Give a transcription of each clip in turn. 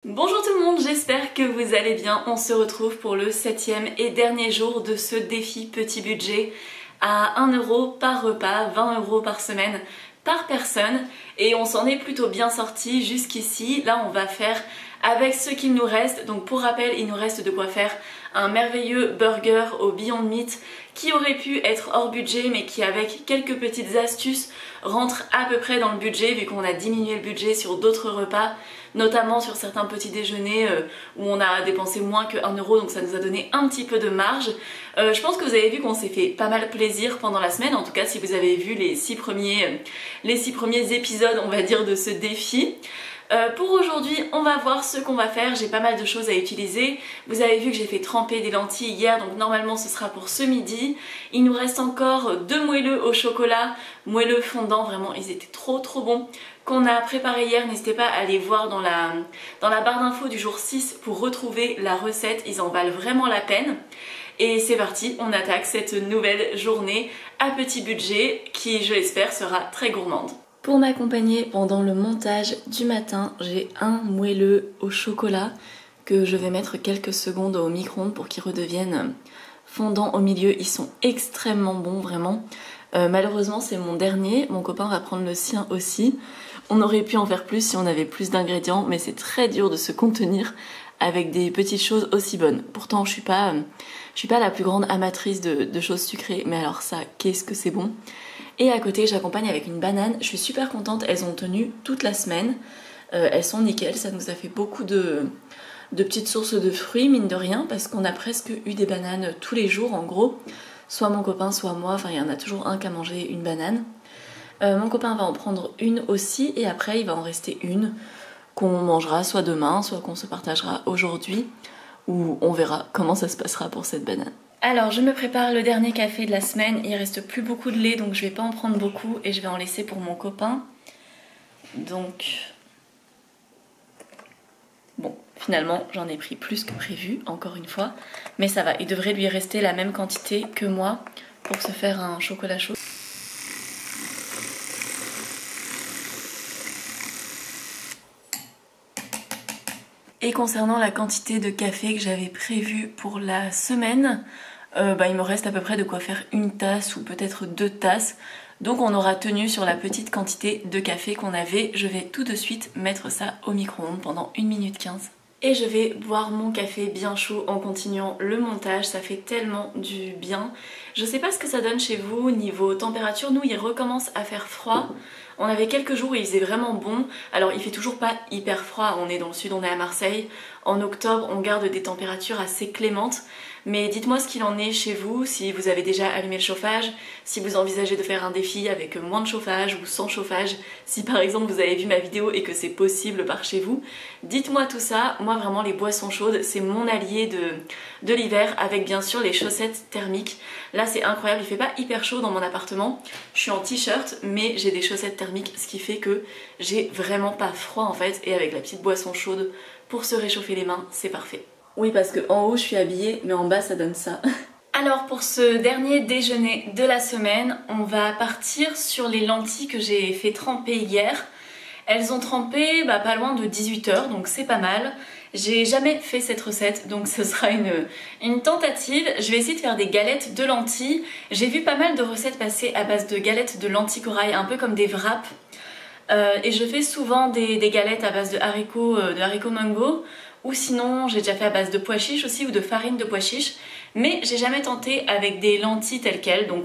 Bonjour tout le monde, j'espère que vous allez bien. On se retrouve pour le 7e et dernier jour de ce défi petit budget à 1 € par repas, 20 € par semaine par personne, et on s'en est plutôt bien sorti jusqu'ici. Là on va faire avec ce qu'il nous reste. Donc pour rappel, il nous reste de quoi faire un merveilleux burger au Beyond Meat qui aurait pu être hors budget mais qui, avec quelques petites astuces, rentre à peu près dans le budget vu qu'on a diminué le budget sur d'autres repas, notamment sur certains petits déjeuners où on a dépensé moins que 1 €, donc ça nous a donné un petit peu de marge. Je pense que vous avez vu qu'on s'est fait pas mal plaisir pendant la semaine, en tout cas si vous avez vu les 6 premiers épisodes, on va dire, de ce défi. Pour aujourd'hui, on va voir ce qu'on va faire. J'ai pas mal de choses à utiliser. Vous avez vu que j'ai fait tremper des lentilles hier, donc normalement ce sera pour ce midi. Il nous reste encore 2 moelleux au chocolat, moelleux fondants, vraiment ils étaient trop bons, qu'on a préparé hier. N'hésitez pas à aller voir dans la barre d'infos du jour 6 pour retrouver la recette, ils en valent vraiment la peine. Et c'est parti, on attaque cette nouvelle journée à petit budget qui, je l'espère, sera très gourmande. Pour m'accompagner pendant le montage du matin, j'ai un moelleux au chocolat que je vais mettre quelques secondes au micro-ondes pour qu'ils redeviennent fondants au milieu. Ils sont extrêmement bons, vraiment. Malheureusement, c'est mon dernier. Mon copain va prendre le sien aussi. On aurait pu en faire plus si on avait plus d'ingrédients, mais c'est très dur de se contenir avec des petites choses aussi bonnes. Pourtant, je suis pas la plus grande amatrice de choses sucrées, mais alors ça, qu'est-ce que c'est bon! Et à côté, j'accompagne avec une banane. Je suis super contente, elles ont tenu toute la semaine. Elles sont nickel, ça nous a fait beaucoup de petites sources de fruits, mine de rien, parce qu'on a presque eu des bananes tous les jours, en gros. Soit mon copain, soit moi, enfin il y en a toujours un qui a mangé une banane. Mon copain va en prendre une aussi, et après il va en rester une qu'on mangera soit demain, soit qu'on se partagera aujourd'hui, ou on verra comment ça se passera pour cette banane. Alors je me prépare le dernier café de la semaine, il reste plus beaucoup de lait donc je vais pas en prendre beaucoup et je vais en laisser pour mon copain. Donc bon, finalement j'en ai pris plus que prévu, encore une fois, mais ça va, il devrait lui rester la même quantité que moi pour se faire un chocolat chaud. Et concernant la quantité de café que j'avais prévue pour la semaine, il me reste à peu près de quoi faire une tasse ou peut-être 2 tasses. Donc on aura tenu sur la petite quantité de café qu'on avait. Je vais tout de suite mettre ça au micro-ondes pendant 1 minute 15. Et je vais boire mon café bien chaud en continuant le montage, ça fait tellement du bien. Je sais pas ce que ça donne chez vous niveau température, nous il recommence à faire froid. On avait quelques jours où il faisait vraiment bon, alors il fait toujours pas hyper froid, on est dans le sud, on est à Marseille. En octobre on garde des températures assez clémentes. Mais dites-moi ce qu'il en est chez vous, si vous avez déjà allumé le chauffage, si vous envisagez de faire un défi avec moins de chauffage ou sans chauffage, si par exemple vous avez vu ma vidéo et que c'est possible par chez vous. Dites-moi tout ça. Moi vraiment les boissons chaudes c'est mon allié de l'hiver, avec bien sûr les chaussettes thermiques. Là c'est incroyable, il fait pas hyper chaud dans mon appartement, je suis en t-shirt mais j'ai des chaussettes thermiques, ce qui fait que j'ai vraiment pas froid en fait, et avec la petite boisson chaude pour se réchauffer les mains, c'est parfait. Oui, parce que en haut je suis habillée, mais en bas ça donne ça. Alors pour ce dernier déjeuner de la semaine, on va partir sur les lentilles que j'ai fait tremper hier. Elles ont trempé pas loin de 18 h, donc c'est pas mal. J'ai jamais fait cette recette, donc ce sera une tentative. Je vais essayer de faire des galettes de lentilles. J'ai vu pas mal de recettes passer à base de galettes de lentilles corail, un peu comme des wraps. Et je fais souvent des galettes à base de haricots mango. Ou sinon j'ai déjà fait à base de pois chiches aussi, ou de farine de pois chiches, mais j'ai jamais tenté avec des lentilles telles quelles, donc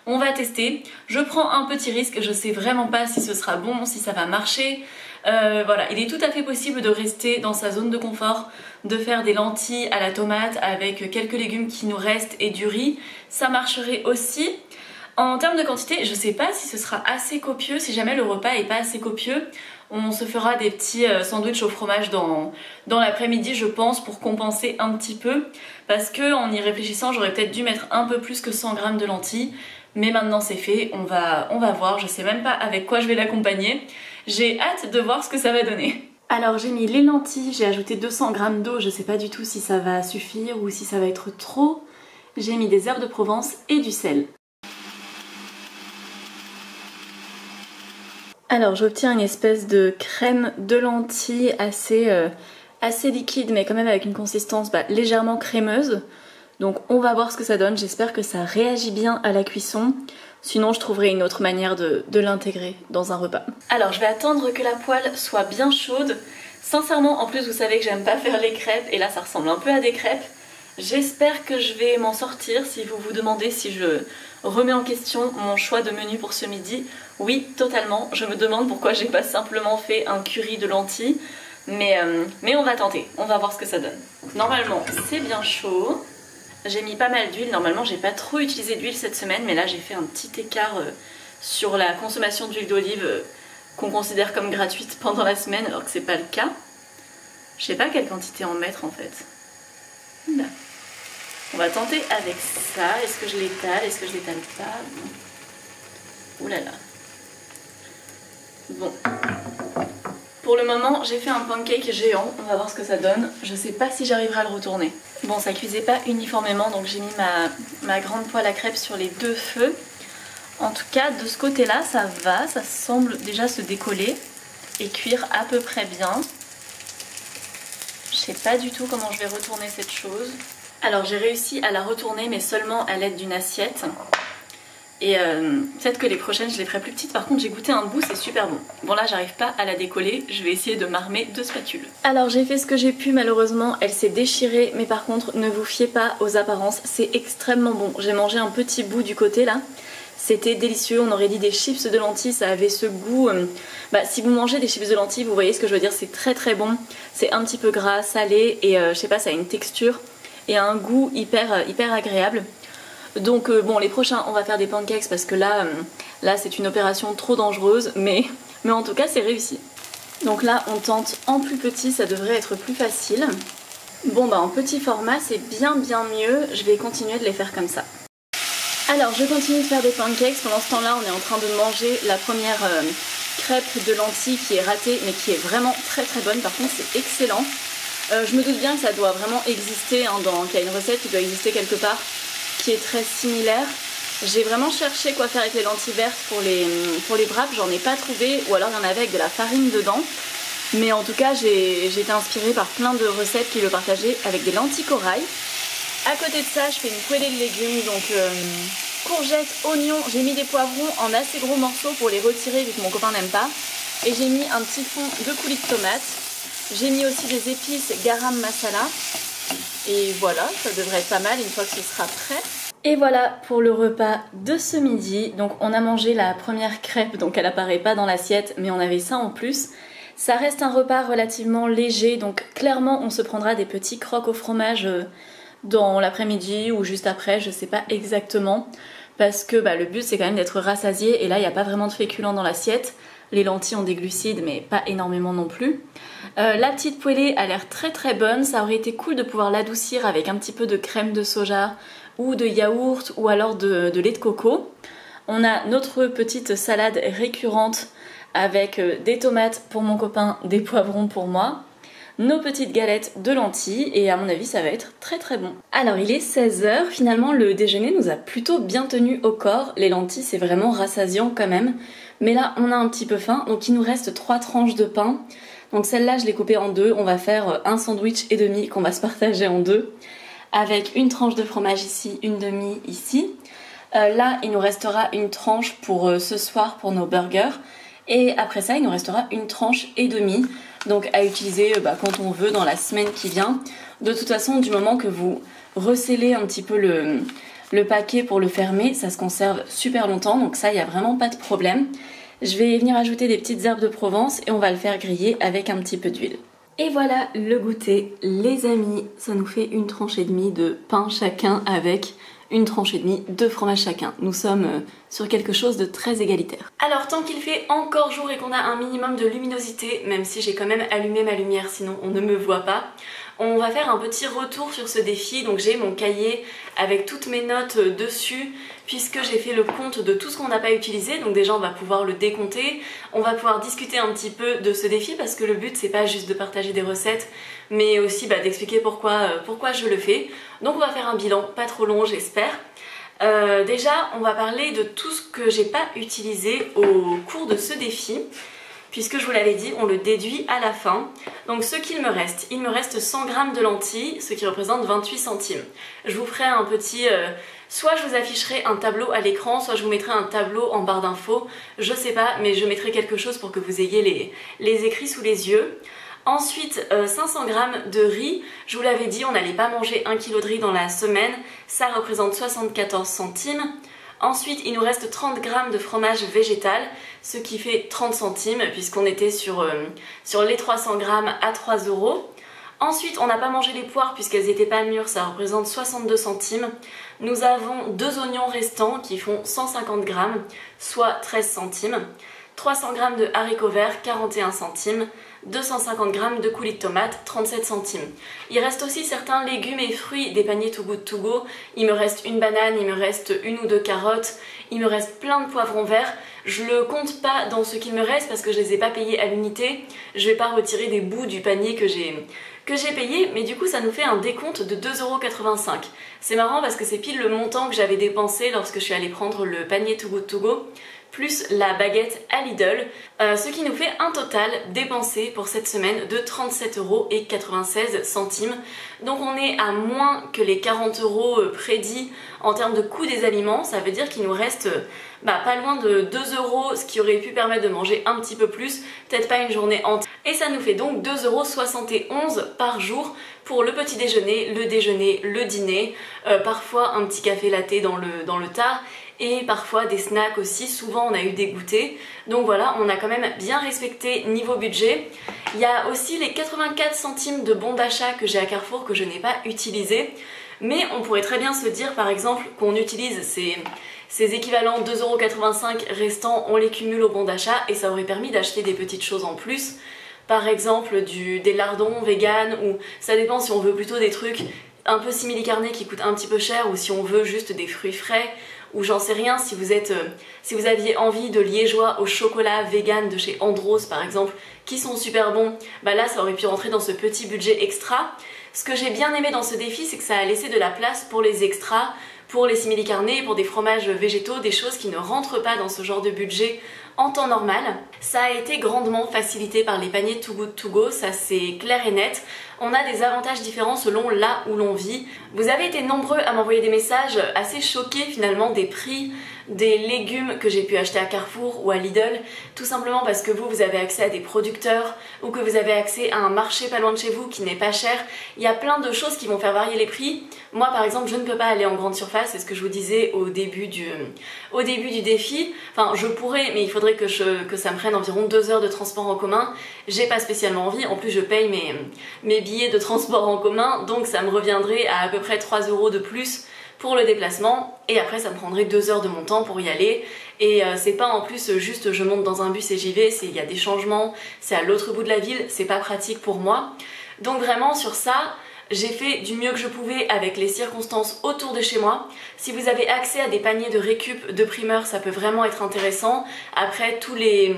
on va tester. Je prends un petit risque, je sais vraiment pas si ce sera bon, si ça va marcher. Voilà, il est tout à fait possible de rester dans sa zone de confort, de faire des lentilles à la tomate avec quelques légumes qui nous restent et du riz, ça marcherait aussi. En termes de quantité, je sais pas si ce sera assez copieux, si jamais le repas est pas assez copieux. On se fera des petits sandwichs au fromage dans l'après-midi, je pense, pour compenser un petit peu. Parce que en y réfléchissant, j'aurais peut-être dû mettre un peu plus que 100 g de lentilles. Mais maintenant c'est fait, on va voir, je sais même pas avec quoi je vais l'accompagner. J'ai hâte de voir ce que ça va donner. Alors j'ai mis les lentilles, j'ai ajouté 200 g d'eau, je sais pas du tout si ça va suffire ou si ça va être trop. J'ai mis des herbes de Provence et du sel. Alors j'obtiens une espèce de crème de lentilles assez assez liquide mais quand même avec une consistance légèrement crémeuse. Donc on va voir ce que ça donne, j'espère que ça réagit bien à la cuisson. Sinon je trouverai une autre manière de l'intégrer dans un repas. Alors je vais attendre que la poêle soit bien chaude. Sincèrement, en plus vous savez que j'aime pas faire les crêpes et là ça ressemble un peu à des crêpes. J'espère que je vais m'en sortir. Si vous vous demandez si je remets en question mon choix de menu pour ce midi, oui, totalement. Je me demande pourquoi j'ai pas simplement fait un curry de lentilles. Mais on va tenter, on va voir ce que ça donne. Normalement c'est bien chaud. J'ai mis pas mal d'huile, normalement j'ai pas trop utilisé d'huile cette semaine, mais là j'ai fait un petit écart sur la consommation d'huile d'olive qu'on considère comme gratuite pendant la semaine alors que c'est pas le cas. Je sais pas quelle quantité en mettre en fait. Là. On va tenter avec ça. Est-ce que je l'étale? Est-ce que je l'étale pas? Ouh là là. Bon. Pour le moment, j'ai fait un pancake géant. On va voir ce que ça donne. Je sais pas si j'arriverai à le retourner. Bon, ça cuisait pas uniformément, donc j'ai mis ma grande poêle à crêpes sur les deux feux. En tout cas, de ce côté-là, ça va. Ça semble déjà se décoller et cuire à peu près bien. Je sais pas du tout comment je vais retourner cette chose. Alors j'ai réussi à la retourner mais seulement à l'aide d'une assiette. Et peut-être que les prochaines je les ferai plus petites. Par contre j'ai goûté un bout, c'est super bon. Bon là j'arrive pas à la décoller, je vais essayer de m'armer de spatules. Alors j'ai fait ce que j'ai pu, malheureusement elle s'est déchirée. Mais par contre ne vous fiez pas aux apparences, c'est extrêmement bon. J'ai mangé un petit bout du côté là. C'était délicieux, on aurait dit des chips de lentilles, ça avait ce goût... si vous mangez des chips de lentilles, vous voyez ce que je veux dire, c'est très très bon. C'est un petit peu gras, salé et je sais pas, ça a une texture et un goût hyper agréable. Donc bon, les prochains on va faire des pancakes parce que là c'est une opération trop dangereuse, mais en tout cas c'est réussi. Donc là on tente en plus petit, ça devrait être plus facile. Bon en petit format c'est bien mieux, je vais continuer de les faire comme ça. Alors je continue de faire des pancakes. Pendant ce temps là on est en train de manger la première crêpe de lentilles qui est ratée mais qui est vraiment très bonne. Par contre c'est excellent. Je me doute bien que ça doit vraiment exister, qu'il y a une recette qui doit exister quelque part qui est très similaire. J'ai vraiment cherché quoi faire avec les lentilles vertes pour les wraps, j'en ai pas trouvé, ou alors il y en avait avec de la farine dedans. Mais en tout cas j'ai été inspirée par plein de recettes qui le partageaient avec des lentilles corail. À côté de ça, je fais une poêlée de légumes, donc courgettes, oignons, j'ai mis des poivrons en assez gros morceaux pour les retirer vu que mon copain n'aime pas. Et j'ai mis un petit fond de coulis de tomates. J'ai mis aussi des épices garam masala. Et voilà, ça devrait être pas mal une fois que ce sera prêt. Et voilà pour le repas de ce midi. Donc on a mangé la première crêpe, donc elle apparaît pas dans l'assiette, mais on avait ça en plus. Ça reste un repas relativement léger, donc clairement on se prendra des petits croques au fromage dans l'après-midi ou juste après, je sais pas exactement, parce que le but c'est quand même d'être rassasié et là il n'y a pas vraiment de féculents dans l'assiette. Les lentilles ont des glucides mais pas énormément non plus. La petite poêlée a l'air très bonne, ça aurait été cool de pouvoir l'adoucir avec un petit peu de crème de soja ou de yaourt ou alors de lait de coco. On a notre petite salade récurrente avec des tomates pour mon copain, des poivrons pour moi. Nos petites galettes de lentilles et à mon avis ça va être très bon. Alors il est 16 h, finalement le déjeuner nous a plutôt bien tenu au corps. Les lentilles c'est vraiment rassasiant quand même. Mais là on a un petit peu faim, donc il nous reste 3 tranches de pain. Donc celle-là je l'ai coupée en deux, on va faire un sandwich et demi qu'on va se partager en deux. Avec une tranche de fromage ici, une demi ici. Là il nous restera une tranche pour ce soir pour nos burgers. Et après ça il nous restera une tranche et demie. Donc à utiliser quand on veut dans la semaine qui vient. De toute façon du moment que vous recellez un petit peu le paquet pour le fermer, ça se conserve super longtemps, donc ça il n'y a vraiment pas de problème. Je vais venir ajouter des petites herbes de Provence et on va le faire griller avec un petit peu d'huile. Et voilà le goûter les amis, ça nous fait une tranche et demie de pain chacun avec une tranche et demie de fromage chacun. Nous sommes sur quelque chose de très égalitaire. Alors tant qu'il fait encore jour et qu'on a un minimum de luminosité, même si j'ai quand même allumé ma lumière sinon on ne me voit pas, on va faire un petit retour sur ce défi. Donc j'ai mon cahier avec toutes mes notes dessus puisque j'ai fait le compte de tout ce qu'on n'a pas utilisé. Donc déjà on va pouvoir le décompter, on va pouvoir discuter un petit peu de ce défi parce que le but c'est pas juste de partager des recettes mais aussi d'expliquer pourquoi je le fais. Donc on va faire un bilan, pas trop long j'espère. Déjà on va parler de tout ce que j'ai pas utilisé au cours de ce défi puisque je vous l'avais dit, on le déduit à la fin. Donc ce qu'il me reste, il me reste 100 g de lentilles, ce qui représente 28 centimes. Je vous ferai un petit... soit je vous afficherai un tableau à l'écran, soit je vous mettrai un tableau en barre d'infos, je sais pas, mais je mettrai quelque chose pour que vous ayez les écrits sous les yeux. Ensuite, 500 g de riz, je vous l'avais dit, on n'allait pas manger 1 kg de riz dans la semaine, ça représente 74 centimes. Ensuite, il nous reste 30 g de fromage végétal, ce qui fait 30 centimes, puisqu'on était sur les 300 g à 3 €. Ensuite, on n'a pas mangé les poires puisqu'elles n'étaient pas mûres, ça représente 62 centimes. Nous avons 2 oignons restants qui font 150 g, soit 13 centimes. 300 g de haricots verts, 41 centimes. 250 g de coulis de tomates, 37 centimes. Il reste aussi certains légumes et fruits des paniers Too Good To Go. Il me reste une banane, il me reste 1 ou 2 carottes, il me reste plein de poivrons verts. Je le compte pas dans ce qu'il me reste parce que je les ai pas payés à l'unité. Je vais pas retirer des bouts du panier que j'ai payé, mais du coup ça nous fait un décompte de 2,85 €. C'est marrant parce que c'est pile le montant que j'avais dépensé lorsque je suis allée prendre le panier Too Good To Go, plus la baguette à Lidl, ce qui nous fait un total dépensé pour cette semaine de 37,96 €. Donc on est à moins que les 40 € prédits en termes de coût des aliments. Ça veut dire qu'il nous reste pas loin de 2 €, ce qui aurait pu permettre de manger un petit peu plus, peut-être pas une journée entière. Et ça nous fait donc 2,71 € par jour pour le petit déjeuner, le dîner, parfois un petit café latte dans le tard, et parfois des snacks aussi. Souvent on a eu des goûters, donc voilà, on a quand même bien respecté niveau budget. Il y a aussi les 84 centimes de bons d'achat que j'ai à Carrefour que je n'ai pas utilisé, mais on pourrait très bien se dire par exemple qu'on utilise ces équivalents 2,85 € restants, on les cumule au bon d'achat et ça aurait permis d'acheter des petites choses en plus, par exemple des lardons vegan, ou ça dépend si on veut plutôt des trucs un peu simili-carnés qui coûtent un petit peu cher, ou si on veut juste des fruits frais, ou j'en sais rien, si vous aviez envie de liégeois au chocolat vegan de chez Andros par exemple, qui sont super bons, là ça aurait pu rentrer dans ce petit budget extra. Ce que j'ai bien aimé dans ce défi, c'est que ça a laissé de la place pour les extras, pour les simili-carnés, pour des fromages végétaux, des choses qui ne rentrent pas dans ce genre de budget en temps normal. Ça a été grandement facilité par les paniers Too Good To Go, ça c'est clair et net. On a des avantages différents selon là où l'on vit. Vous avez été nombreux à m'envoyer des messages assez choqués finalement des prix des légumes que j'ai pu acheter à Carrefour ou à Lidl, tout simplement parce que vous avez accès à des producteurs ou que vous avez accès à un marché pas loin de chez vous qui n'est pas cher. Il y a plein de choses qui vont faire varier les prix. Moi par exemple je ne peux pas aller en grande surface, c'est ce que je vous disais au début du défi. Enfin je pourrais, mais il faudrait que ça me prenne environ 2 heures de transport en commun. J'ai pas spécialement envie, en plus je paye mes billets de transport en commun, donc ça me reviendrait à peu près 3 € de plus pour le déplacement, et après ça me prendrait 2 heures de mon temps pour y aller, et c'est pas en plus juste je monte dans un bus et j'y vais, il y a des changements, c'est à l'autre bout de la ville, c'est pas pratique pour moi. Donc vraiment sur ça, j'ai fait du mieux que je pouvais avec les circonstances autour de chez moi. Si vous avez accès à des paniers de récup de primeurs, ça peut vraiment être intéressant. Après, tous les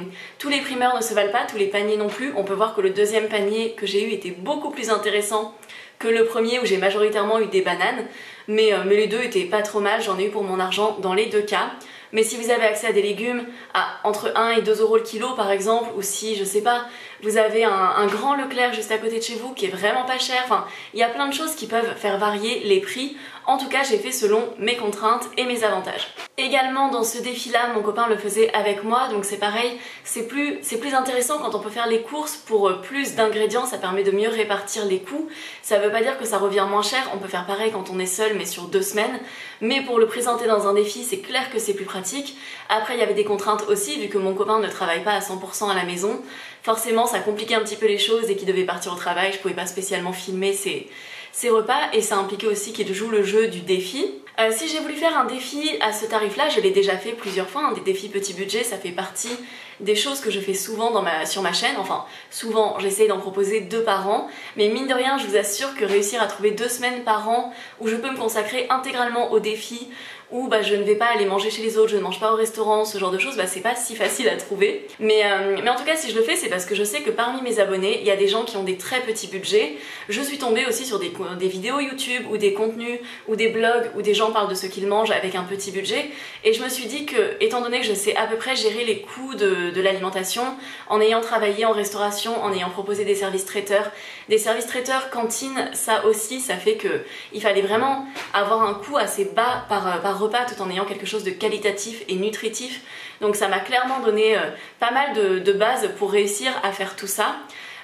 primeurs ne se valent pas, tous les paniers non plus. On peut voir que le deuxième panier que j'ai eu était beaucoup plus intéressant que le premier où j'ai majoritairement eu des bananes. Mais les deux étaient pas trop mal, j'en ai eu pour mon argent dans les deux cas. Mais si vous avez accès à des légumes à entre 1 et 2 € le kilo par exemple, ou si, je sais pas, vous avez un grand Leclerc juste à côté de chez vous qui est vraiment pas cher, enfin, il y a plein de choses qui peuvent faire varier les prix. En tout cas, j'ai fait selon mes contraintes et mes avantages. Également, dans ce défi-là, mon copain le faisait avec moi, donc c'est pareil, c'est plus intéressant quand on peut faire les courses pour plus d'ingrédients, ça permet de mieux répartir les coûts. Ça veut pas dire que ça revient moins cher, on peut faire pareil quand on est seul, mais sur 2 semaines. Mais pour le présenter dans un défi, c'est clair que c'est plus pratique. Après, il y avait des contraintes aussi, vu que mon copain ne travaille pas à 100% à la maison. Forcément, ça compliquait un petit peu les choses, et qu'il devait partir au travail, je pouvais pas spécialement filmer ses repas, et ça impliquait aussi qu'il joue le jeu du défi. Si j'ai voulu faire un défi à ce tarif-là, je l'ai déjà fait plusieurs fois, des défis petit budget, ça fait partie des choses que je fais souvent sur ma chaîne. Enfin, souvent, j'essaye d'en proposer 2 par an, mais mine de rien, je vous assure que réussir à trouver 2 semaines par an où je peux me consacrer intégralement au défi, ou bah, je ne vais pas aller manger chez les autres, je ne mange pas au restaurant, ce genre de choses, bah, c'est pas si facile à trouver. Mais en tout cas, si je le fais, c'est parce que je sais que parmi mes abonnés, il y a des gens qui ont des très petits budgets. Je suis tombée aussi sur des vidéos YouTube ou des contenus ou des blogs où des gens parlent de ce qu'ils mangent avec un petit budget, et je me suis dit que, étant donné que je sais à peu près gérer les coûts de l'alimentation, en ayant travaillé en restauration, en ayant proposé des services traiteurs cantine, ça aussi, ça fait que il fallait vraiment avoir un coût assez bas par repas tout en ayant quelque chose de qualitatif et nutritif. Donc ça m'a clairement donné pas mal de bases pour réussir à faire tout ça.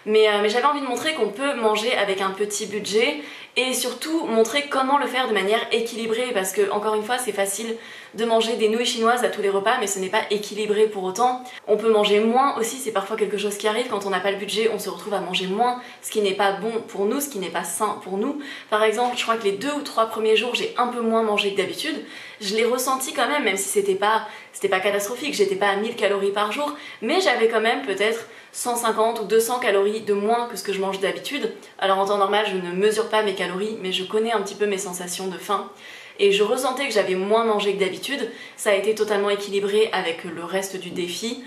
Mais j'avais envie de montrer qu'on peut manger avec un petit budget et surtout montrer comment le faire de manière équilibrée, parce que encore une fois, c'est facile de manger des nouilles chinoises à tous les repas, mais ce n'est pas équilibré pour autant. On peut manger moins aussi, c'est parfois quelque chose qui arrive. Quand on n'a pas le budget, on se retrouve à manger moins, ce qui n'est pas bon pour nous, ce qui n'est pas sain pour nous. Par exemple, je crois que les 2 ou 3 premiers jours, j'ai un peu moins mangé que d'habitude. Je l'ai ressenti quand même si c'était pas catastrophique, j'étais pas à 1000 calories par jour, mais j'avais quand même peut-être 150 ou 200 calories de moins que ce que je mange d'habitude. Alors en temps normal, je ne mesure pas mes calories, mais je connais un petit peu mes sensations de faim. Et je ressentais que j'avais moins mangé que d'habitude. Ça a été totalement équilibré avec le reste du défi.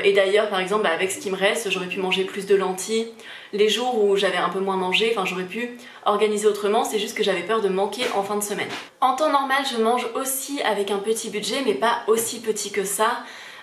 Et d'ailleurs, par exemple, avec ce qui me reste, j'aurais pu manger plus de lentilles. Les jours où j'avais un peu moins mangé, j'aurais pu organiser autrement, c'est juste que j'avais peur de manquer en fin de semaine. En temps normal, je mange aussi avec un petit budget, mais pas aussi petit que ça.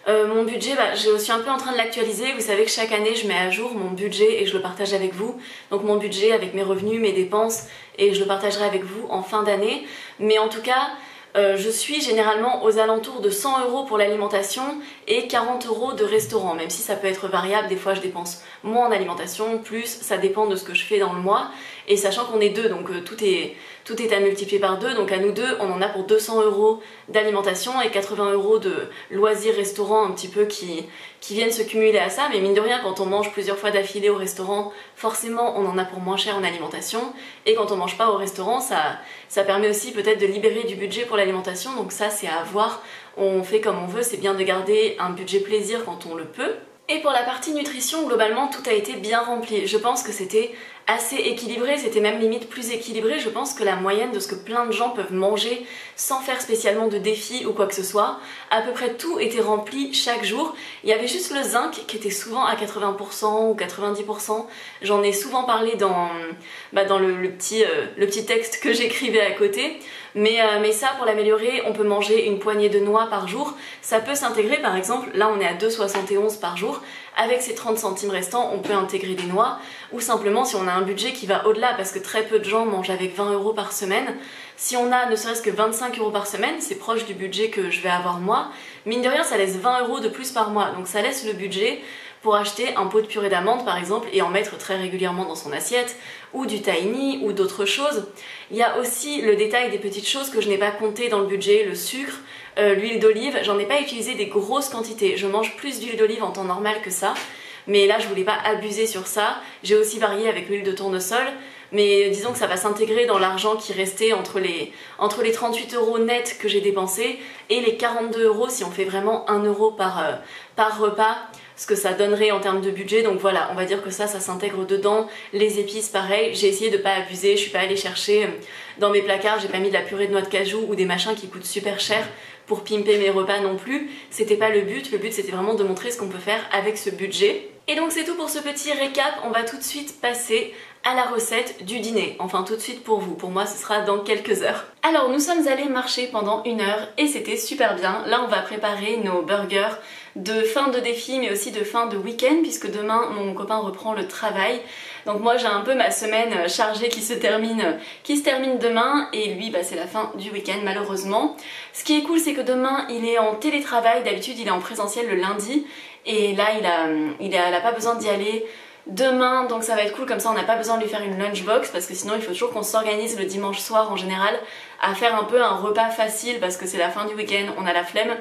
Mon budget, je suis un peu en train de l'actualiser. Vous savez que chaque année je mets à jour mon budget et je le partage avec vous. Donc mon budget avec mes revenus, mes dépenses, et je le partagerai avec vous en fin d'année. Mais en tout cas, je suis généralement aux alentours de 100 € pour l'alimentation et 40 € de restaurant, même si ça peut être variable. Des fois je dépense moins en alimentation, plus, ça dépend de ce que je fais dans le mois. Et sachant qu'on est deux, donc tout est à multiplier par 2, donc à nous deux, on en a pour 200 € d'alimentation et 80 € de loisirs restaurants un petit peu qui viennent se cumuler à ça. Mais mine de rien, quand on mange plusieurs fois d'affilée au restaurant, forcément on en a pour moins cher en alimentation. Et quand on mange pas au restaurant, ça permet aussi peut-être de libérer du budget pour l'alimentation. Donc ça, c'est à voir, on fait comme on veut, c'est bien de garder un budget plaisir quand on le peut. Et pour la partie nutrition, globalement, tout a été bien rempli. Je pense que c'était assez équilibré, c'était même limite plus équilibré. Je pense que la moyenne de ce que plein de gens peuvent manger sans faire spécialement de défi ou quoi que ce soit, à peu près tout était rempli chaque jour. Il y avait juste le zinc qui était souvent à 80% ou 90%. J'en ai souvent parlé dans le petit texte que j'écrivais à côté. Mais ça, pour l'améliorer, on peut manger une poignée de noix par jour. Ça peut s'intégrer, par exemple, là on est à 2,71 par jour. Avec ces 30 centimes restants, on peut intégrer des noix. Ou simplement, si on a un budget qui va au-delà, parce que très peu de gens mangent avec 20 € par semaine, si on a ne serait-ce que 25 € par semaine, c'est proche du budget que je vais avoir moi, mine de rien, ça laisse 20 € de plus par mois. Donc ça laisse le budget pour acheter un pot de purée d'amande par exemple et en mettre très régulièrement dans son assiette, ou du tahini ou d'autres choses. Il y a aussi le détail des petites choses que je n'ai pas compté dans le budget, le sucre, l'huile d'olive. J'en ai pas utilisé des grosses quantités, je mange plus d'huile d'olive en temps normal que ça, mais là je voulais pas abuser sur ça. J'ai aussi varié avec l'huile de tournesol, mais disons que ça va s'intégrer dans l'argent qui restait entre les 38 € nets que j'ai dépensés et les 42 € si on fait vraiment 1 € par repas, ce que ça donnerait en termes de budget. Donc voilà, on va dire que ça s'intègre dedans. Les épices, pareil, j'ai essayé de pas abuser, je suis pas allée chercher dans mes placards, j'ai pas mis de la purée de noix de cajou ou des machins qui coûtent super cher pour pimper mes repas non plus. C'était pas le but c'était vraiment de montrer ce qu'on peut faire avec ce budget. Et donc c'est tout pour ce petit récap, on va tout de suite passer à la recette du dîner. Enfin tout de suite pour vous, pour moi ce sera dans quelques heures. Alors nous sommes allés marcher pendant 1 heure et c'était super bien. Là on va préparer nos burgers de fin de défi mais aussi de fin de week-end, puisque demain mon copain reprend le travail. Donc moi j'ai un peu ma semaine chargée qui se termine demain, et lui c'est la fin du week-end malheureusement. Ce qui est cool, c'est que demain il est en télétravail, d'habitude il est en présentiel le lundi, et là il a pas besoin d'y aller demain, donc ça va être cool, comme ça on n'a pas besoin de lui faire une lunchbox, parce que sinon il faut toujours qu'on s'organise le dimanche soir en général à faire un peu un repas facile, parce que c'est la fin du week-end, on a la flemme,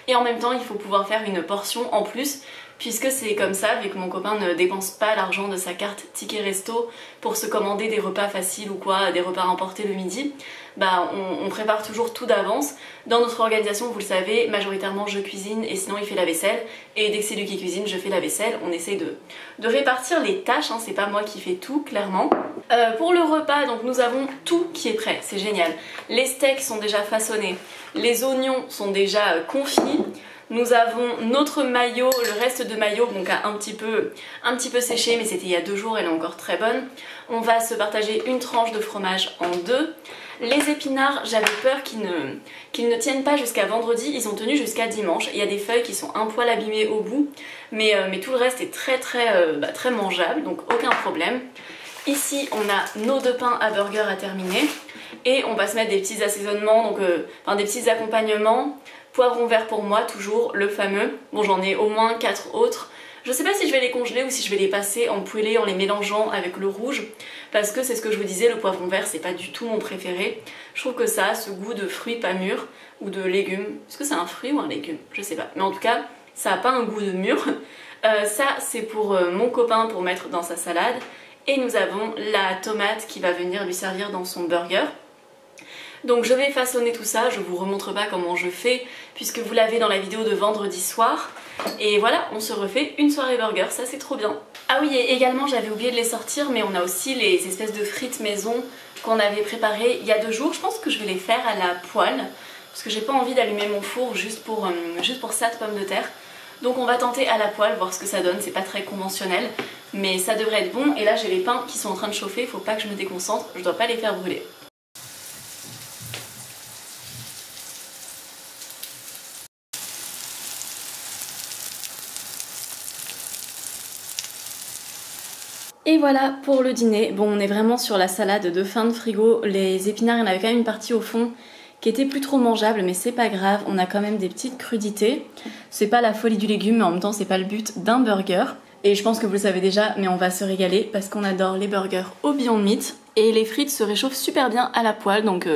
et en même temps il faut pouvoir faire une portion en plus, puisque c'est comme ça, vu que mon copain ne dépense pas l'argent de sa carte ticket resto pour se commander des repas faciles ou quoi, des repas emportés le midi, bah on prépare toujours tout d'avance. Dans notre organisation, vous le savez, majoritairement je cuisine et sinon il fait la vaisselle, et dès que c'est lui qui cuisine, je fais la vaisselle. On essaye de répartir les tâches, hein, c'est pas moi qui fais tout, clairement. Pour le repas, donc nous avons tout qui est prêt, c'est génial. Les steaks sont déjà façonnés, les oignons sont déjà confits. Nous avons notre mayo, le reste de mayo, donc un petit peu séché, mais c'était il y a 2 jours, elle est encore très bonne. On va se partager une tranche de fromage en 2. Les épinards, j'avais peur qu'ils ne tiennent pas jusqu'à vendredi, ils ont tenu jusqu'à dimanche. Il y a des feuilles qui sont un poil abîmées au bout, mais tout le reste est très mangeable, donc aucun problème. Ici, on a nos 2 pains à burger à terminer, et on va se mettre des petits assaisonnements, donc des petits accompagnements. Poivron vert pour moi, toujours le fameux. Bon, j'en ai au moins 4 autres. Je sais pas si je vais les congeler ou si je vais les passer en poêlée en les mélangeant avec le rouge, parce que c'est ce que je vous disais, le poivron vert c'est pas du tout mon préféré. Je trouve que ça a ce goût de fruits pas mûrs ou de légumes. Est-ce que c'est un fruit ou un légume? Je sais pas. Mais en tout cas, ça a pas un goût de mûr. Ça c'est pour mon copain pour mettre dans sa salade. Et nous avons la tomate qui va venir lui servir dans son burger. Donc je vais façonner tout ça, je vous remontre pas comment je fais puisque vous l'avez dans la vidéo de vendredi soir. Et voilà, on se refait une soirée burger, ça c'est trop bien. Ah oui, et également j'avais oublié de les sortir, mais on a aussi les espèces de frites maison qu'on avait préparées il y a 2 jours. Je pense que je vais les faire à la poêle parce que j'ai pas envie d'allumer mon four juste pour ça de pommes de terre. Donc on va tenter à la poêle, voir ce que ça donne, c'est pas très conventionnel, mais ça devrait être bon. Et là j'ai les pains qui sont en train de chauffer, faut pas que je me déconcentre, je dois pas les faire brûler. Et voilà pour le dîner. Bon, on est vraiment sur la salade de fin de frigo. Les épinards, il y en avait quand même une partie au fond qui était plus trop mangeable, mais c'est pas grave, on a quand même des petites crudités. C'est pas la folie du légume, mais en même temps c'est pas le but d'un burger. Et je pense que vous le savez déjà, mais on va se régaler parce qu'on adore les burgers au Beyond Meat. Et les frites se réchauffent super bien à la poêle, donc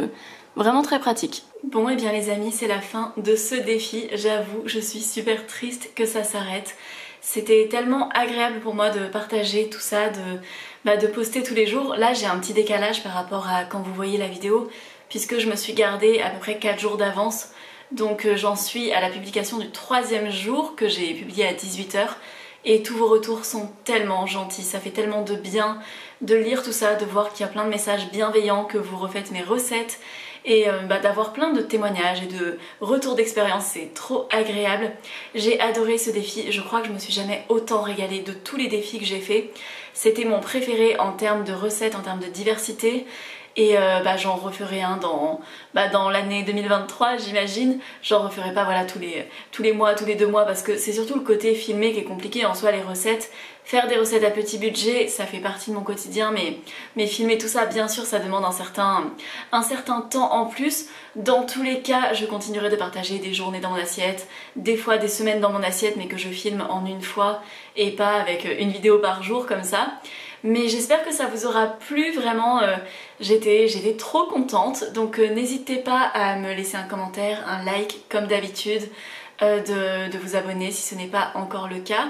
vraiment très pratique. Bon et bien les amis, c'est la fin de ce défi. J'avoue, je suis super triste que ça s'arrête. C'était tellement agréable pour moi de partager tout ça, de poster tous les jours. Là j'ai un petit décalage par rapport à quand vous voyez la vidéo, puisque je me suis gardée à peu près 4 jours d'avance. Donc j'en suis à la publication du 3e jour que j'ai publié à 18 h. Et tous vos retours sont tellement gentils, ça fait tellement de bien de lire tout ça, de voir qu'il y a plein de messages bienveillants, que vous refaites mes recettes. Et d'avoir plein de témoignages et de retours d'expérience, c'est trop agréable. J'ai adoré ce défi, je crois que je me suis jamais autant régalée de tous les défis que j'ai fait. C'était mon préféré en termes de recettes, en termes de diversité. Et j'en referai un dans l'année 2023 j'imagine. J'en referai pas voilà, tous les mois, tous les 2 mois, parce que c'est surtout le côté filmé qui est compliqué en soi, les recettes. Faire des recettes à petit budget, ça fait partie de mon quotidien, mais filmer tout ça, bien sûr, ça demande un certain temps en plus. Dans tous les cas, je continuerai de partager des journées dans mon assiette, des fois des semaines dans mon assiette, mais que je filme en une fois et pas avec une vidéo par jour comme ça. Mais j'espère que ça vous aura plu, vraiment, j'étais trop contente. Donc n'hésitez pas à me laisser un commentaire, un like comme d'habitude, de vous abonner si ce n'est pas encore le cas.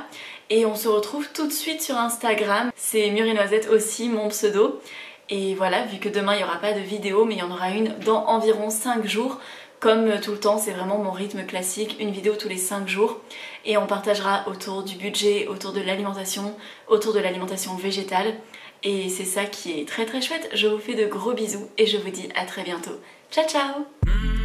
Et on se retrouve tout de suite sur Instagram, c'est Mûre Noisette aussi mon pseudo. Et voilà, vu que demain il n'y aura pas de vidéo, mais il y en aura une dans environ 5 jours. Comme tout le temps, c'est vraiment mon rythme classique, une vidéo tous les 5 jours. Et on partagera autour du budget, autour de l'alimentation végétale. Et c'est ça qui est très chouette. Je vous fais de gros bisous et je vous dis à très bientôt. Ciao ciao!